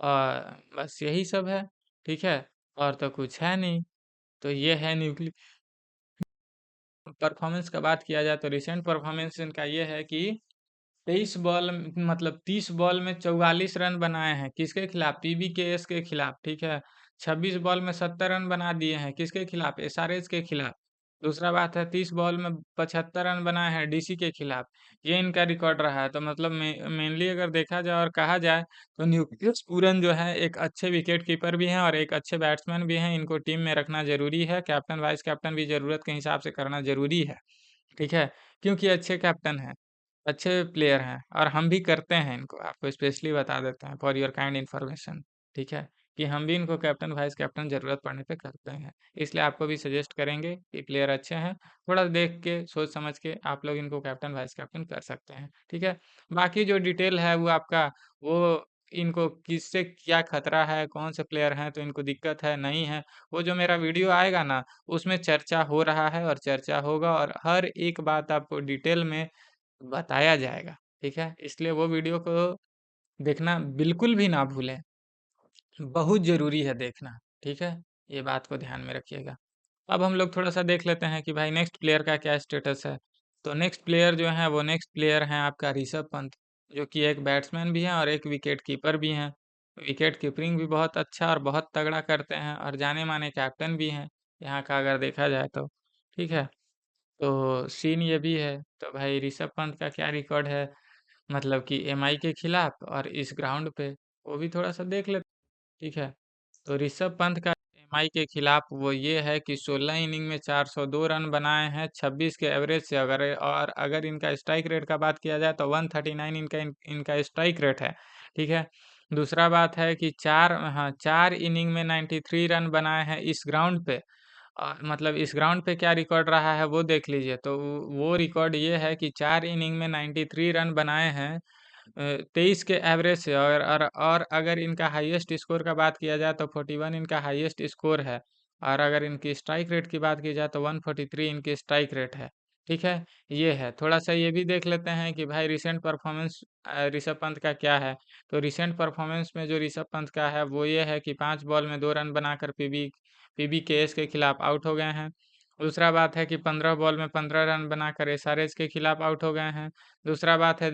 और बस यही सब है। ठीक है, और तो कुछ है नहीं। तो ये है न्यूक्लियर परफॉर्मेंस का बात किया जाए तो रिसेंट परफॉर्मेंस इनका ये है कि 30 बॉल में 44 रन बनाए हैं। किसके खिलाफ? पीबीकेएस के खिलाफ। ठीक है, 26 बॉल में 70 रन बना दिए हैं। किसके खिलाफ? एसआरएच के खिलाफ। दूसरा बात है 30 बॉल में 75 रन बनाए हैं डीसी के खिलाफ। ये इनका रिकॉर्ड रहा है। तो मतलब मेनली अगर देखा जाए और कहा जाए तो न्यूक्लियस पूरन जो है एक अच्छे विकेट कीपर भी हैं और एक अच्छे बैट्समैन भी हैं। इनको टीम में रखना जरूरी है। कैप्टन वाइस कैप्टन भी जरूरत के हिसाब से करना जरूरी है। ठीक है, क्योंकि अच्छे कैप्टन हैं, अच्छे प्लेयर हैं और हम भी करते हैं इनको। आपको स्पेशली बता देते हैं फॉर योर काइंड इन्फॉर्मेशन। ठीक है, कि हम भी इनको कैप्टन वाइस कैप्टन ज़रूरत पड़ने पे करते हैं। इसलिए आपको भी सजेस्ट करेंगे कि प्लेयर अच्छे हैं, थोड़ा देख के सोच समझ के आप लोग इनको कैप्टन वाइस कैप्टन कर सकते हैं। ठीक है, बाकी जो डिटेल है वो आपका वो इनको किससे क्या खतरा है, कौन से प्लेयर हैं तो इनको दिक्कत है नहीं है, वो जो मेरा वीडियो आएगा ना उसमें चर्चा हो रहा है और चर्चा होगा और हर एक बात आपको डिटेल में बताया जाएगा। ठीक है? इसलिए वो वीडियो को देखना बिल्कुल भी ना भूलें, बहुत ज़रूरी है देखना। ठीक है? ये बात को ध्यान में रखिएगा। अब हम लोग थोड़ा-सा देख लेते हैं कि भाई नेक्स्ट प्लेयर का क्या स्टेटस है। तो नेक्स्ट प्लेयर जो है वो नेक्स्ट प्लेयर हैं आपका ऋषभ पंत, जो कि एक बैट्समैन भी हैं और एक विकेट कीपर भी हैं। विकेट कीपिंग भी बहुत अच्छा और बहुत तगड़ा करते हैं और जाने-माने कैप्टन भी हैं, यहाँ का अगर देखा जाए तो। ठीक है? तो सीन ये भी है। तो भाई ऋषभ पंत का क्या रिकॉर्ड है मतलब कि एमआई के खिलाफ और इस ग्राउंड पे, वो भी थोड़ा-सा देख लेते हैं। ठीक है? तो ऋषभ पंत का एमआई के खिलाफ वो ये है कि 16 इनिंग में 402 रन बनाए हैं 26 के एवरेज से। अगर इनका स्ट्राइक रेट का बात किया जाए तो 139 इनका स्ट्राइक रेट है। ठीक है? दूसरा बात है कि 4 इनिंग में 93 रन बनाए हैं इस ग्राउंड पे। मतलब इस ग्राउंड पे क्या रिकॉर्ड रहा है वो देख लीजिए। तो वो रिकॉर्ड ये है कि 4 इनिंग में 93 रन बनाए हैं 23 के एवरेज से। और अगर इनका हाईएस्ट स्कोर का बात किया जाए तो 41 इनका हाईएस्ट स्कोर है। और अगर इनकी स्ट्राइक रेट की बात की जाए तो 143 इनकी स्ट्राइक रेट है। ठीक है? ये है। थोड़ा-सा ये भी देख लेते हैं कि भाई रिसेंट परफॉर्मेंस ऋषभ पंत का क्या है। तो रिसेंट परफॉर्मेंस में जो ऋषभ पंत का है वो ये है कि 5 बॉल में 2 रन बनाकर पीबीकेएस के खिलाफ आउट हो गए हैं। दूसरा बात है कि 15 बॉल में 15 रन बनाकर एसआरएच के खिलाफ आउट हो गए हैं। दूसरा बात है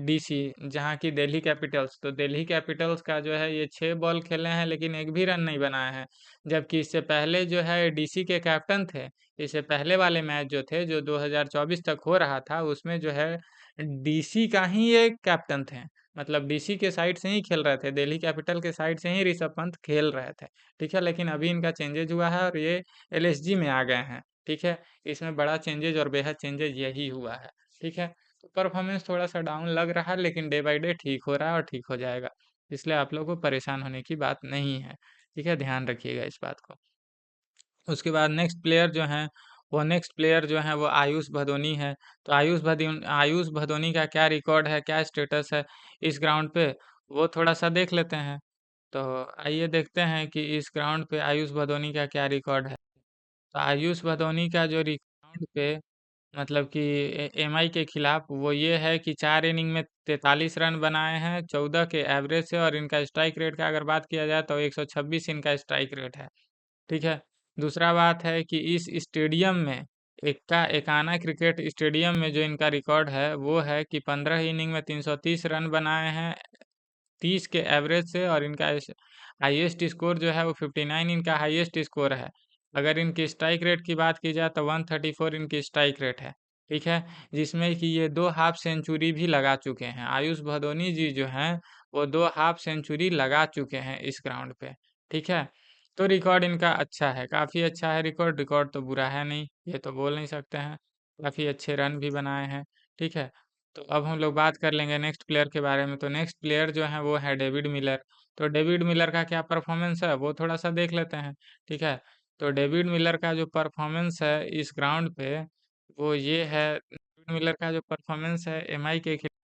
डीसी, जहाँ की दिल्ली कैपिटल्स। तो दिल्ली कैपिटल्स का जो है ये 6 बॉल खेले हैं लेकिन एक भी रन नहीं बनाए हैं। जबकि इससे पहले जो है डीसी के कैप्टन थे। इससे पहले वाले मैच जो थे जो 2024 तक हो रहा था उसमें जो है डीसी का ही ये कैप्टन थे। मतलब डीसी के साइड से ही खेल रहे थे, दिल्ली कैपिटल के साइड से ही ऋषभ पंत खेल रहे थे। ठीक है, लेकिन अभी इनका चेंजेज हुआ है और ये एलएसजी में आ गए हैं। ठीक है, इसमें बड़ा चेंजेज और बेहद चेंजेज यही हुआ है। ठीक है, तो परफॉर्मेंस थोड़ा सा डाउन लग रहा है लेकिन डे बाय डे ठीक हो रहा है और ठीक हो जाएगा। इसलिए आप लोगों को परेशान होने की बात नहीं है। ठीक है, ध्यान रखिएगा इस बात को। उसके बाद नेक्स्ट प्लेयर जो है वो आयुष भदोनी है। तो आयुष भदोनी का क्या रिकॉर्ड है, क्या स्टेटस है इस ग्राउंड पे, वो थोड़ा-सा देख लेते हैं। तो आइए देखते हैं कि इस ग्राउंड पे आयुष भदोनी का क्या रिकॉर्ड है। तो आयुष भदोनी का जो ग्राउंड पे मतलब कि एमआई के खिलाफ वो ये है कि 4 इनिंग में 43 रन बनाए हैं 14 के एवरेज से। और इनका स्ट्राइक रेट का अगर बात किया जाए तो 126 इनका स्ट्राइक रेट है। ठीक है? दूसरा बात है कि इस स्टेडियम में एकाना क्रिकेट स्टेडियम में जो इनका रिकॉर्ड है वो है कि 15 इनिंग में 330 रन बनाए हैं 30 के एवरेज से, और इनका हाईएस्ट स्कोर जो है वो 59 इनका हाईएस्ट स्कोर है। अगर इनकी स्ट्राइक रेट की बात की जाए तो 134 इनकी स्ट्राइक रेट है, ठीक है, जिसमें कि ये 2 हाफ सेंचुरी भी लगा चुके हैं। आयुष भदोनी जी जो हैं वो 2 हाफ सेंचुरी लगा चुके हैं इस ग्राउंड पे, ठीक है। तो रिकॉर्ड इनका अच्छा है, काफ़ी अच्छा है रिकॉर्ड, रिकॉर्ड तो बुरा है नहीं, ये तो बोल नहीं सकते हैं। काफ़ी अच्छे रन भी बनाए हैं, ठीक है। तो अब हम लोग बात कर लेंगे नेक्स्ट प्लेयर के बारे में। तो नेक्स्ट प्लेयर जो है वो है डेविड मिलर। तो डेविड मिलर का क्या परफॉर्मेंस है वो थोड़ा सा देख लेते हैं, ठीक है। तो डेविड मिलर का जो परफॉर्मेंस है इस ग्राउंड पे वो ये है, डेविड मिलर का जो परफॉर्मेंस है एमआई के खिलाफ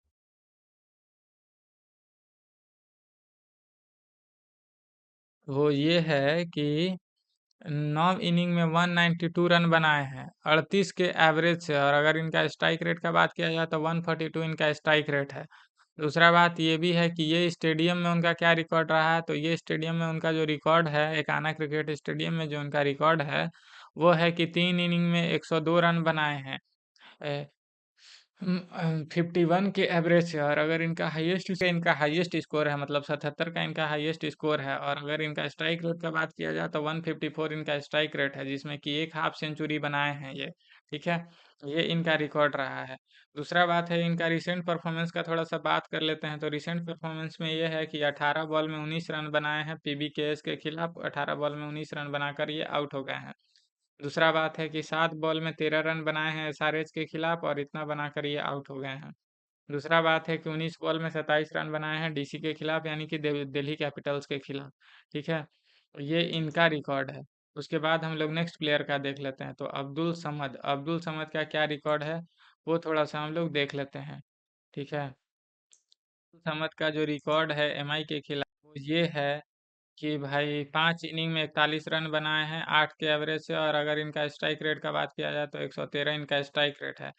वो ये है कि 9 इनिंग में 192 रन बनाए हैं 38 के एवरेज से, और अगर इनका स्ट्राइक रेट का बात किया जाए तो 142 इनका स्ट्राइक रेट है। दूसरा बात ये भी है कि ये स्टेडियम में उनका क्या रिकॉर्ड रहा है, तो ये स्टेडियम में उनका जो रिकॉर्ड है एकाना क्रिकेट स्टेडियम में जो उनका रिकॉर्ड है वो है कि 3 इनिंग में 102 रन बनाए हैं 51 के एवरेज से, और अगर इनका हाईएस्ट स्कोर है, मतलब 77 का इनका हाईएस्ट स्कोर है, और अगर इनका स्ट्राइक रेट का बात किया जाए तो 154 इनका स्ट्राइक रेट है, जिसमें कि एक हाफ सेंचुरी बनाए हैं ये, ठीक है। ये इनका रिकॉर्ड रहा है। दूसरा बात है इनका रिसेंट परफॉर्मेंस का, थोड़ा सा बात कर लेते हैं। तो रिसेंट परफॉर्मेंस में ये है कि 18 बॉल में 19 रन बनाए हैं पीबीकेएस के खिलाफ, 18 बॉल में 19 रन बनाकर ये आउट हो गए हैं। दूसरा बात है कि 7 बॉल में 13 रन बनाए हैं एसआरएच के खिलाफ, और इतना बनाकर ये आउट हो गए हैं। दूसरा बात है कि 19 बॉल में 27 रन बनाए हैं डीसी के खिलाफ, यानी कि दिल्ली कैपिटल्स के खिलाफ, ठीक है। ये इनका रिकॉर्ड है। उसके बाद हम लोग नेक्स्ट प्लेयर का देख लेते हैं। तो अब्दुल समद का क्या रिकॉर्ड है वो थोड़ा सा हम लोग देख लेते हैं, ठीक है। अब्दुल समद का जो रिकॉर्ड है एमआई के खिलाफ वो ये है कि भाई 5 इनिंग में 41 रन बनाए हैं 8 के एवरेज से, और अगर इनका स्ट्राइक रेट का बात किया जाए तो 113 इनका स्ट्राइक रेट है।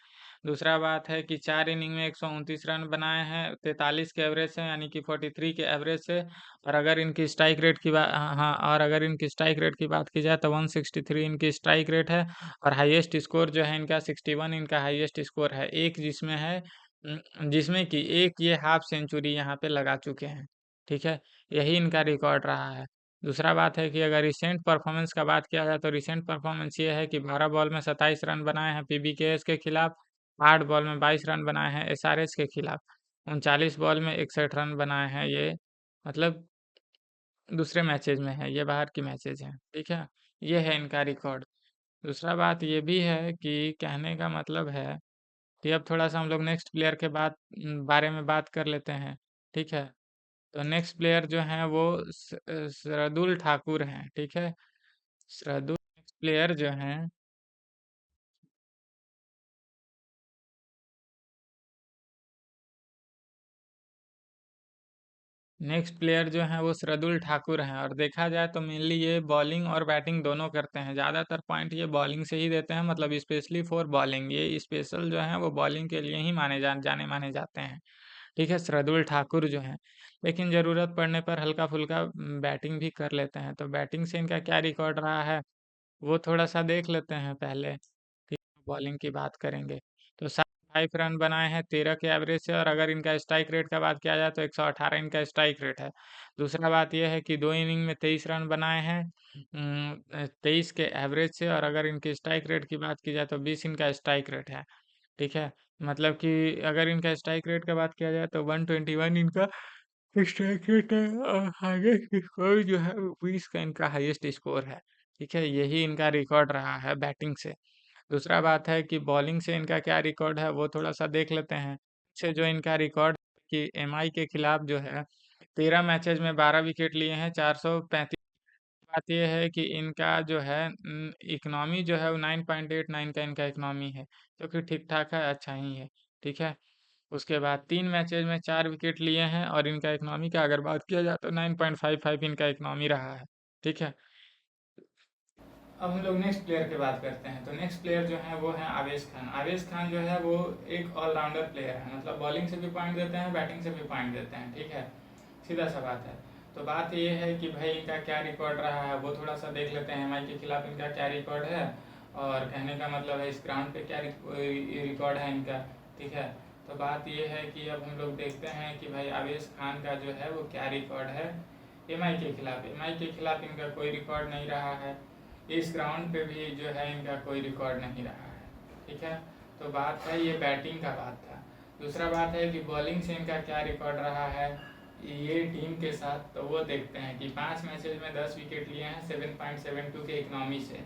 दूसरा बात है कि 4 इनिंग में 129 रन बनाए हैं 43 के एवरेज से, यानी कि 43 के एवरेज से, और अगर इनकी स्ट्राइक रेट की बात, हाँ, और अगर इनकी स्ट्राइक रेट की बात की जाए तो 163 इनकी स्ट्राइक रेट है, और हाईएस्ट स्कोर जो है इनका 61 इनका हाईएस्ट स्कोर है, एक जिसमें है जिसमें कि एक ये हाफ सेंचुरी यहाँ पे लगा चुके हैं, ठीक है। यही इनका रिकॉर्ड रहा है। दूसरा बात है कि अगर रिसेंट परफॉर्मेंस का बात किया जाए तो रिसेंट परफॉर्मेंस ये है कि 12 बॉल में 27 रन बनाए हैं पीबीकेएस के खिलाफ, 8 बॉल में 22 रन बनाए हैं एसआरएच के खिलाफ, 39 बॉल में 61 रन बनाए हैं ये, मतलब दूसरे मैचेज में है, ये बाहर की मैचेज हैं, ठीक है। ये है इनका रिकॉर्ड। दूसरा बात ये भी है कि कहने का मतलब है कि अब थोड़ा सा हम लोग नेक्स्ट प्लेयर के बारे में बात कर लेते हैं, ठीक है। तो नेक्स्ट प्लेयर जो हैं वो शार्दुल ठाकुर हैं, ठीक है। शार्दुल नेक्स्ट प्लेयर जो हैं नेक्स्ट प्लेयर जो हैं वो शार्दुल ठाकुर हैं, और देखा जाए तो मेनली ये बॉलिंग और बैटिंग दोनों करते हैं। ज़्यादातर पॉइंट ये बॉलिंग से ही देते हैं, मतलब स्पेशली फॉर बॉलिंग, ये स्पेशल जो है वो बॉलिंग के लिए ही जाने माने जाते हैं, ठीक है, शार्दुल ठाकुर जो हैं। लेकिन ज़रूरत पड़ने पर हल्का फुल्का बैटिंग भी कर लेते हैं। तो बैटिंग से इनका क्या रिकॉर्ड रहा है वो थोड़ा सा देख लेते हैं पहले, ठीक है, बॉलिंग की बात करेंगे। तो 5 रन बनाए हैं 13 के एवरेज से, और अगर इनका स्ट्राइक रेट का बात किया जाए तो 118 इनका स्ट्राइक रेट है। दूसरा बात यह है कि 2 इनिंग में 23 रन बनाए हैं 23 के एवरेज से, और अगर इनकी स्ट्राइक रेट की बात की जाए तो 20 इनका स्ट्राइक रेट है, ठीक है। मतलब कि अगर इनका स्ट्राइक रेट का बात किया जाए तो 121 इनका स्ट्राइक रेट है, और हाईएस्ट स्कोर जो है वो 20 का इनका हाईएस्ट स्कोर है, ठीक है। यही इनका रिकॉर्ड रहा है बैटिंग से। दूसरा बात है कि बॉलिंग से इनका क्या रिकॉर्ड है वो थोड़ा सा देख लेते हैं। से जो इनका रिकॉर्ड कि एमआई के खिलाफ जो है 13 मैचेज में 12 विकेट लिए हैं 435। बात यह है कि इनका जो है इकनॉमी जो है वो 9.89 का इनका इकनॉमी है, जो कि ठीक ठाक है, अच्छा ही है, ठीक है। उसके बाद 3 मैचेज में 4 विकेट लिए हैं, और इनका इकनॉमी का अगर बात किया जाए तो 9.55 इनका इकनॉमी रहा है, ठीक है। अब हम लोग नेक्स्ट प्लेयर की बात करते हैं। तो नेक्स्ट प्लेयर जो है वो है आवेश खान। आवेश खान जो है वो एक ऑलराउंडर प्लेयर है, मतलब बॉलिंग से भी पॉइंट देते हैं बैटिंग से भी पॉइंट देते हैं, ठीक है, सीधा सा बात है। तो बात ये है कि भाई इनका क्या रिकॉर्ड रहा है वो थोड़ा सा देख लेते हैं, एमआई के खिलाफ इनका क्या रिकॉर्ड है, और कहने का मतलब है इस ग्राउंड पे क्या रिकॉर्ड है इनका, ठीक है। तो बात ये है कि अब हम लोग देखते हैं कि भाई आवेश खान का जो है वो क्या रिकॉर्ड है एमआई के खिलाफ। एमआई के खिलाफ इनका कोई रिकॉर्ड नहीं रहा है, इस ग्राउंड पे भी जो है इनका कोई रिकॉर्ड नहीं रहा है, ठीक है। तो बात है ये बैटिंग का बात था। दूसरा बात है कि बॉलिंग से इनका क्या रिकॉर्ड रहा है ये टीम के साथ, तो वो देखते हैं कि 5 मैचेज में 10 विकेट लिए हैं 7.72 के इकनॉमी से।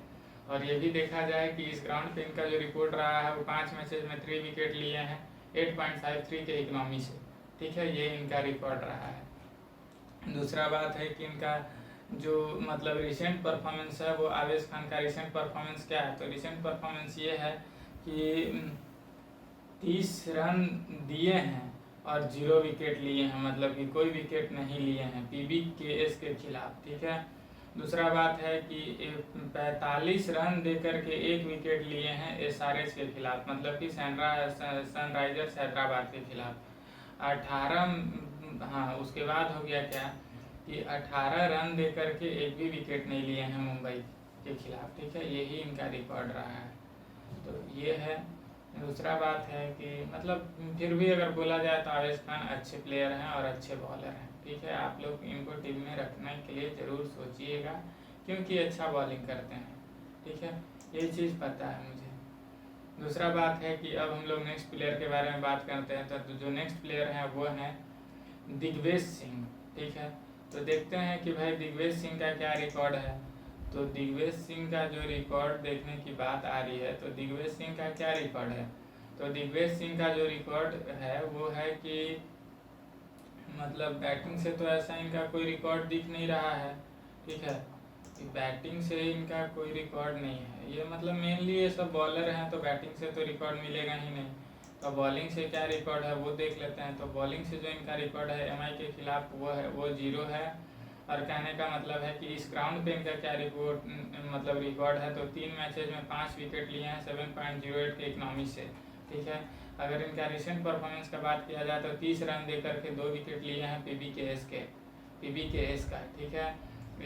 और ये भी देखा जाए कि इस ग्राउंड पे इनका जो रिकॉर्ड रहा है वो 5 मैचेज में 3 विकेट लिए हैं 8.53 के इकनॉमी से, ठीक है। ये इनका रिकॉर्ड रहा है। दूसरा बात है कि इनका जो मतलब रिसेंट परफॉर्मेंस है वो आवेश खान का रिसेंट परफॉर्मेंस क्या है, तो रिसेंट परफॉर्मेंस ये है कि 30 रन दिए हैं और 0 विकेट लिए हैं, मतलब कि कोई विकेट नहीं लिए हैं PBKS के खिलाफ, ठीक है। दूसरा बात है कि 45 रन दे करके 1 विकेट लिए हैं SRH के खिलाफ, मतलब कि सनराइजर्स हैदराबाद के खिलाफ। 18 हाँ उसके बाद हो गया क्या कि 18 रन दे करके 1 भी विकेट नहीं लिए हैं मुंबई के खिलाफ, ठीक है। यही इनका रिकॉर्ड रहा है, तो ये है। दूसरा बात है कि मतलब फिर भी अगर बोला जाए तो आवेश खान अच्छे प्लेयर हैं और अच्छे बॉलर हैं, ठीक है। आप लोग इनको टीम में रखने के लिए ज़रूर सोचिएगा क्योंकि अच्छा बॉलिंग करते हैं, ठीक है। ये चीज़ पता है मुझे। दूसरा बात है कि अब हम लोग नेक्स्ट प्लेयर के बारे में बात करते हैं, तो जो नेक्स्ट प्लेयर हैं वो हैं दिग्वेश सिंह, ठीक है। तो देखते हैं कि भाई दिग्वेश सिंह का क्या रिकॉर्ड है। तो दिग्वेश सिंह का जो रिकॉर्ड देखने की बात आ रही है, तो दिग्वेश सिंह का क्या रिकॉर्ड है, तो दिग्वेश सिंह का जो रिकॉर्ड है वो है कि मतलब बैटिंग से तो ऐसा इनका कोई रिकॉर्ड दिख नहीं रहा है, ठीक है। बैटिंग से इनका कोई रिकॉर्ड नहीं है, ये मतलब मेनली ये सब बॉलर हैं तो बैटिंग से तो रिकॉर्ड मिलेगा ही नहीं। तो बॉलिंग से क्या रिकॉर्ड है वो देख लेते हैं। तो बॉलिंग से जो इनका रिकॉर्ड है एमआई के खिलाफ वो 0 है। और कहने का मतलब है कि इस ग्राउंड पे इनका क्या रिकॉर्ड है, तो 3 मैचेज में 5 विकेट लिए हैं 7.08 के इकनॉमी से, ठीक है। अगर इनका रिसेंट परफॉर्मेंस का बात किया जाए तो 30 रन दे करके 2 विकेट लिए हैं PBKS का, ठीक है।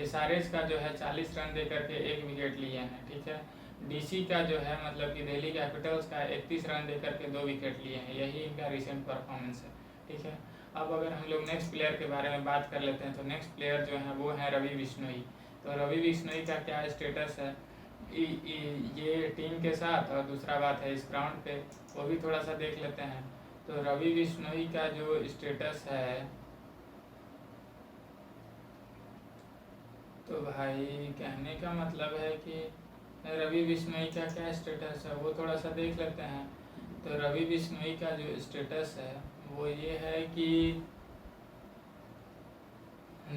SRH का जो है 40 रन दे करके 1 विकेट लिए हैं, ठीक है। DC का जो है मतलब कि दिल्ली कैपिटल्स का 31 रन दे करके 2 विकेट लिए हैं, यही इनका रिसेंट परफॉर्मेंस है, ठीक है। अब अगर हम लोग नेक्स्ट प्लेयर के बारे में बात कर लेते हैं, तो नेक्स्ट प्लेयर जो है वो है रवि बिश्नोई। तो रवि बिश्नोई का क्या स्टेटस है ये टीम के साथ, और दूसरा बात है इस ग्राउंड पे, वो भी थोड़ा सा देख लेते हैं। तो रवि बिश्नोई का जो स्टेटस है, तो भाई कहने का मतलब है कि रवि बिश्नोई का क्या स्टेटस है वो थोड़ा सा देख लेते हैं। तो रवि बिश्नोई का जो स्टेटस है वो ये है कि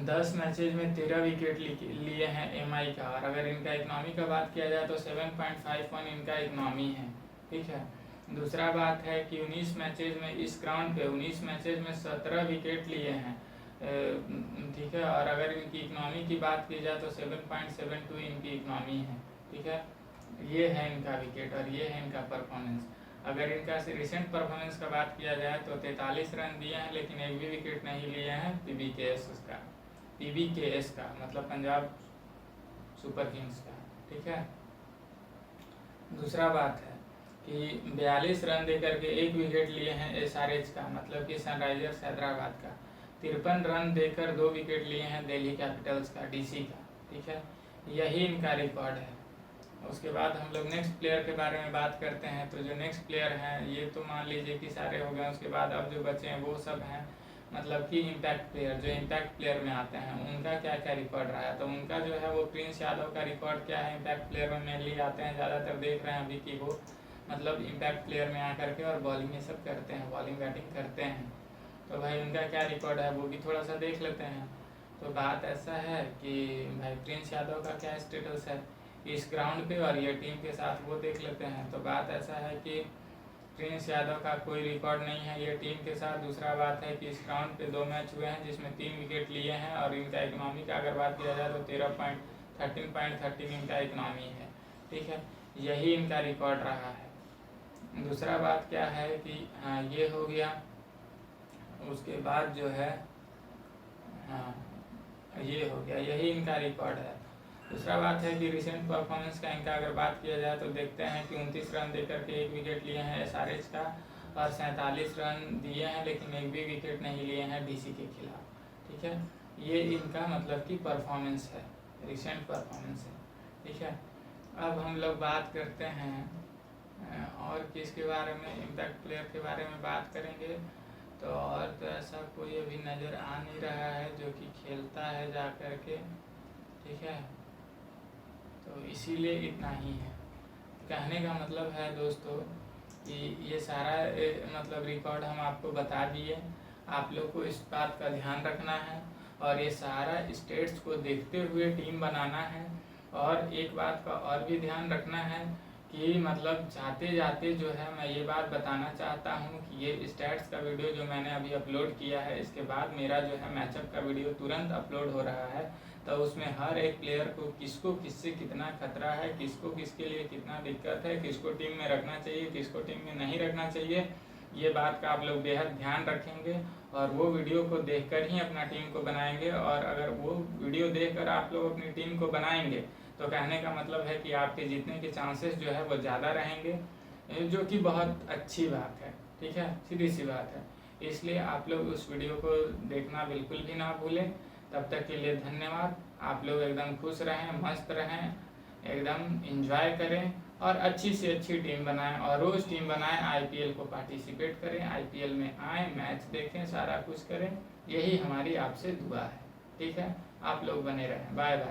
10 मैचेज में 13 विकेट लिए हैं एमआई का, और अगर इनका इकनॉमी का बात किया जाए तो 7.51 इनका इकनॉमी है, ठीक है। दूसरा बात है कि 19 मैचेज में इस ग्राउंड पे 19 मैचेज में 17 विकेट लिए हैं, ठीक है। और अगर इनकी इकनॉमी की बात की जाए तो 7.72 इनकी इकनॉमी है, ठीक है। ये है इनका विकेट और ये है इनका परफॉर्मेंस। अगर इनका रिसेंट परफॉर्मेंस का बात किया जाए तो 43 रन दिए हैं लेकिन 1 भी विकेट नहीं लिए हैं PBKS का मतलब पंजाब सुपर किंग्स का, ठीक है। दूसरा बात है कि 42 रन दे करके 1 विकेट लिए हैं SRH का मतलब कि सनराइजर्स हैदराबाद का। 53 रन देकर 2 विकेट लिए हैं दिल्ली कैपिटल्स का DC का, ठीक है। यही इनका रिकॉर्ड है। उसके बाद हम लोग नेक्स्ट प्लेयर के बारे में बात करते हैं। तो जो नेक्स्ट प्लेयर हैं ये तो मान लीजिए कि सारे हो गए। उसके बाद अब जो बचे हैं वो सब हैं मतलब कि इम्पैक्ट प्लेयर, जो इम्पैक्ट प्लेयर में आते हैं उनका क्या क्या रिकॉर्ड रहा है। तो उनका जो है वो प्रिंस यादव का रिकॉर्ड क्या है, इम्पैक्ट प्लेयर में मेनली आते हैं, ज़्यादातर देख रहे हैं अभी कि वो मतलब इम्पैक्ट प्लेयर में आकर के और बॉलिंग ये सब करते हैं, बॉलिंग बैटिंग करते हैं। तो भाई उनका क्या रिकॉर्ड है वो भी थोड़ा सा देख लेते हैं। तो बात ऐसा है कि भाई प्रिंस यादव का क्या स्टेटस है इस ग्राउंड पे और ये टीम के साथ वो देख लेते हैं। तो बात ऐसा है कि प्रिंस यादव का कोई रिकॉर्ड नहीं है ये टीम के साथ। दूसरा बात है कि इस ग्राउंड पे 2 मैच हुए हैं जिसमें 3 विकेट लिए हैं और इनका इकनॉमी का अगर बात किया जाए तो 13.13 इनका इकनॉमी है, ठीक है। यही इनका रिकॉर्ड रहा है। दूसरा बात क्या है कि हाँ ये हो गया। उसके बाद जो है हाँ ये हो गया, यही इनका रिकॉर्ड है। दूसरा बात है कि रिसेंट परफॉर्मेंस का इनका अगर बात किया जाए तो देखते हैं कि 29 रन देकर के 1 विकेट लिए हैं SRH का और 47 रन दिए हैं, लेकिन एक भी विकेट नहीं लिए हैं डीसी के खिलाफ। ठीक है, ये इनका मतलब कि परफॉर्मेंस है, रिसेंट परफॉर्मेंस है। ठीक है, अब हम लोग बात करते हैं और किसके बारे में, इम्पैक्ट प्लेयर के बारे में बात करेंगे। तो और तो ऐसा कोई अभी नज़र आ नहीं रहा है जो कि खेलता है जा कर के। ठीक है, तो इसीलिए इतना ही है। कहने का मतलब है दोस्तों कि ये सारा मतलब रिकॉर्ड हम आपको बता दिए, आप लोग को इस बात का ध्यान रखना है और ये सारा स्टेट्स को देखते हुए टीम बनाना है। और एक बात का और भी ध्यान रखना है कि मतलब जाते जाते जो है मैं ये बात बताना चाहता हूँ कि ये स्टैट्स का वीडियो जो मैंने अभी अपलोड किया है, इसके बाद मेरा जो है मैचअप का वीडियो तुरंत अपलोड हो रहा है। तो उसमें हर एक प्लेयर को किसको किससे कितना खतरा है, किसको किसके लिए कितना दिक्कत है, किसको टीम में रखना चाहिए, किसको टीम में नहीं रखना चाहिए, ये बात का आप लोग बेहद ध्यान रखेंगे और वो वीडियो को देखकर ही अपना टीम को बनाएंगे। और अगर वो वीडियो देखकर आप लोग अपनी टीम को बनाएंगे तो कहने का मतलब है कि आपके जीतने के चांसेस जो है वो ज़्यादा रहेंगे, जो कि बहुत अच्छी बात है। ठीक है, सीधी सी बात है। इसलिए आप लोग उस वीडियो को देखना बिल्कुल भी ना भूलें। तब तक के लिए धन्यवाद। आप लोग एकदम खुश रहें, मस्त रहें, एकदम एंजॉय करें और अच्छी से अच्छी टीम बनाएं और रोज़ टीम बनाएं। आईपीएल को पार्टिसिपेट करें, आईपीएल में आएँ, मैच देखें, सारा कुछ करें, यही हमारी आपसे दुआ है। ठीक है, आप लोग बने रहें। Bye bye.